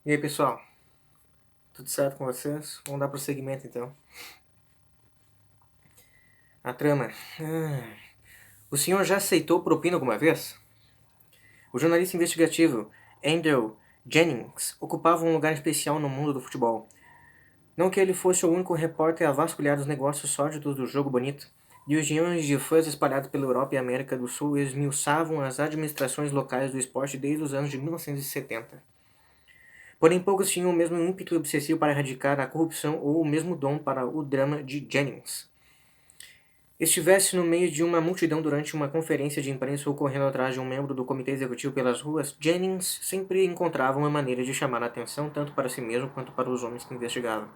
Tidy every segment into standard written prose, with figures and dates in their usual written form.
E aí, pessoal? Tudo certo com vocês? Vamos dar prosseguimento, então. A trama. O senhor já aceitou propina alguma vez? O jornalista investigativo Andrew Jennings ocupava um lugar especial no mundo do futebol. Não que ele fosse o único repórter a vasculhar os negócios sórdidos do jogo bonito. Legiões de fãs espalhados pela Europa e América do Sul esmiuçavam as administrações locais do esporte desde os anos de 1970. Porém, poucos tinham o mesmo ímpeto obsessivo para erradicar a corrupção ou o mesmo dom para o drama de Jennings. Estivesse no meio de uma multidão durante uma conferência de imprensa ou correndo atrás de um membro do comitê executivo pelas ruas, Jennings sempre encontrava uma maneira de chamar a atenção tanto para si mesmo quanto para os homens que investigava.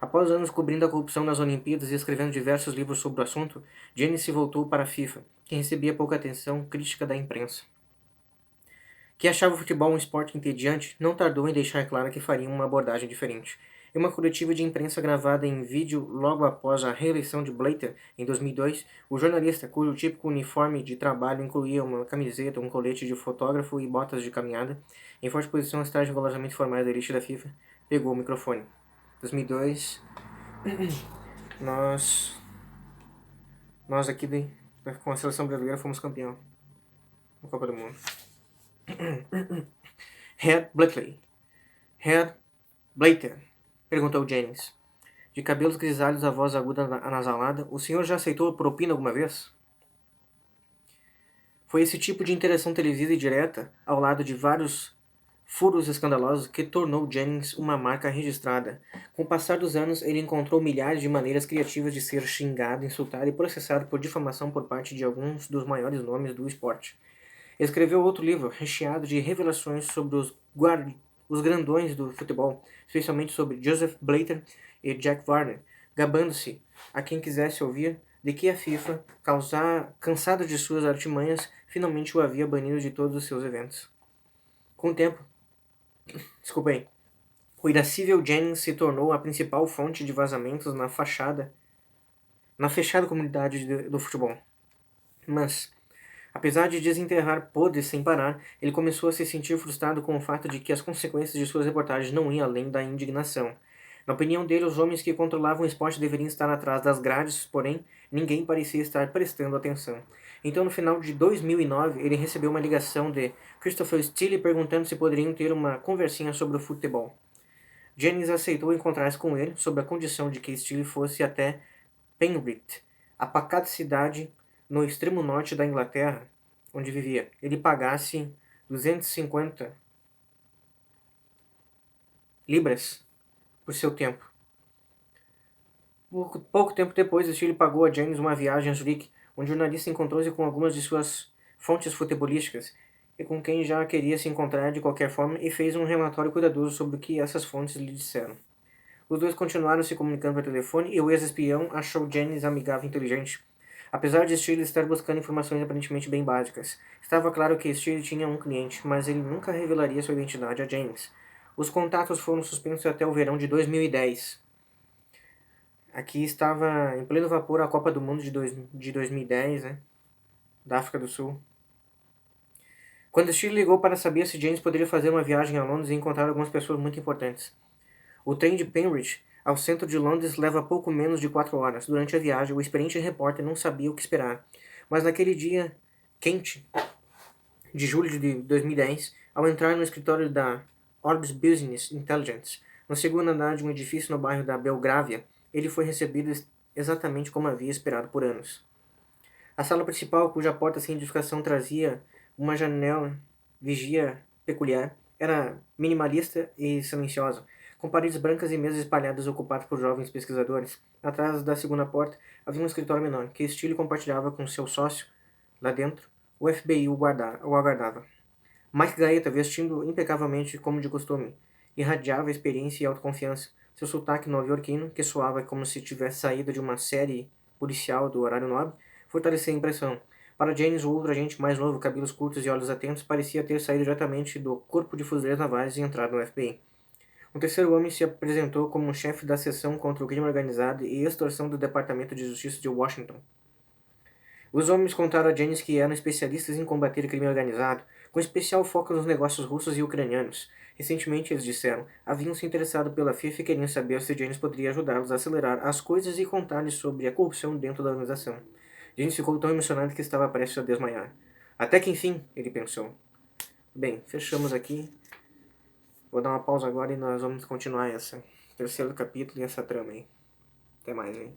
Após anos cobrindo a corrupção nas Olimpíadas e escrevendo diversos livros sobre o assunto, Jennings se voltou para a FIFA, que recebia pouca atenção crítica da imprensa. Que achava o futebol um esporte entediante, não tardou em deixar claro que faria uma abordagem diferente. Em uma coletiva de imprensa gravada em vídeo logo após a reeleição de Blatter, em 2002, o jornalista, cujo típico uniforme de trabalho incluía uma camiseta, um colete de fotógrafo e botas de caminhada, em forte posição a estar rigorosamente formais da elite da FIFA, pegou o microfone. 2002, nós aqui com a seleção brasileira fomos campeão da Copa do Mundo. Head Blackley. Head Blatter, perguntou Jennings. De cabelos grisalhos, a voz aguda anasalada, o senhor já aceitou propina alguma vez? Foi esse tipo de interação televisiva e direta, ao lado de vários furos escandalosos, que tornou Jennings uma marca registrada. Com o passar dos anos, ele encontrou milhares de maneiras criativas de ser xingado, insultado e processado por difamação por parte de alguns dos maiores nomes do esporte. Escreveu outro livro, recheado de revelações sobre os grandões do futebol, especialmente sobre Joseph Blatter e Jack Varner, gabando-se, a quem quisesse ouvir, de que a FIFA, cansada de suas artimanhas, finalmente o havia banido de todos os seus eventos. Com o tempo, o irascível Jennings se tornou a principal fonte de vazamentos na fechada comunidade do futebol. Mas, apesar de desenterrar podres sem parar, ele começou a se sentir frustrado com o fato de que as consequências de suas reportagens não iam além da indignação. Na opinião dele, os homens que controlavam o esporte deveriam estar atrás das grades, porém, ninguém parecia estar prestando atenção. Então, no final de 2009, ele recebeu uma ligação de Christopher Steele perguntando se poderiam ter uma conversinha sobre o futebol. Jennings aceitou encontrar-se com ele, sob a condição de que Steele fosse até Penrith, a pacata cidade no extremo norte da Inglaterra, onde vivia. Ele pagasse 250 libras por seu tempo. Pouco tempo depois, Steele pagou a James uma viagem a Zurique, onde o jornalista encontrou-se com algumas de suas fontes futebolísticas e com quem já queria se encontrar de qualquer forma e fez um relatório cuidadoso sobre o que essas fontes lhe disseram. Os dois continuaram se comunicando por telefone e o ex-espião achou Jennings amigável e inteligente, apesar de Steele estar buscando informações aparentemente bem básicas. Estava claro que Steele tinha um cliente, mas ele nunca revelaria sua identidade a Jennings. Os contatos foram suspensos até o verão de 2010. Aqui estava em pleno vapor a Copa do Mundo de 2010, né? Da África do Sul. Quando Steele ligou para saber se Jennings poderia fazer uma viagem a Londres e encontrar algumas pessoas muito importantes. O trem de Penrith ao centro de Londres leva pouco menos de 4 horas. Durante a viagem, o experiente repórter não sabia o que esperar. Mas naquele dia quente de julho de 2010, ao entrar no escritório da Orbis Business Intelligence, no segundo andar de um edifício no bairro da Belgrávia, ele foi recebido exatamente como havia esperado por anos. A sala principal, cuja porta sem identificação trazia uma janela vigia peculiar, era minimalista e silenciosa, com paredes brancas e mesas espalhadas ocupadas por jovens pesquisadores. Atrás da segunda porta havia um escritório menor, que Steele compartilhava com seu sócio. Lá dentro, o FBI o aguardava. Mike Gaeta, vestindo impecavelmente como de costume, irradiava experiência e autoconfiança. Seu sotaque nova-iorquino, que soava como se tivesse saído de uma série policial do horário nobre, fortalecia a impressão. Para James, o outro agente mais novo, cabelos curtos e olhos atentos, parecia ter saído diretamente do Corpo de Fuzileiros Navais e entrado no FBI. Um terceiro homem se apresentou como chefe da seção contra o crime organizado e extorsão do Departamento de Justiça de Washington. Os homens contaram a Jennings que eram especialistas em combater o crime organizado, com especial foco nos negócios russos e ucranianos. Recentemente, eles disseram, haviam se interessado pela FIFA e queriam saber se James poderia ajudá-los a acelerar as coisas e contar-lhes sobre a corrupção dentro da organização. James ficou tão emocionado que estava prestes a desmaiar. Até que enfim, ele pensou. Bem, fechamos aqui. Vou dar uma pausa agora e nós vamos continuar esse terceiro capítulo e essa trama aí. Até mais, hein?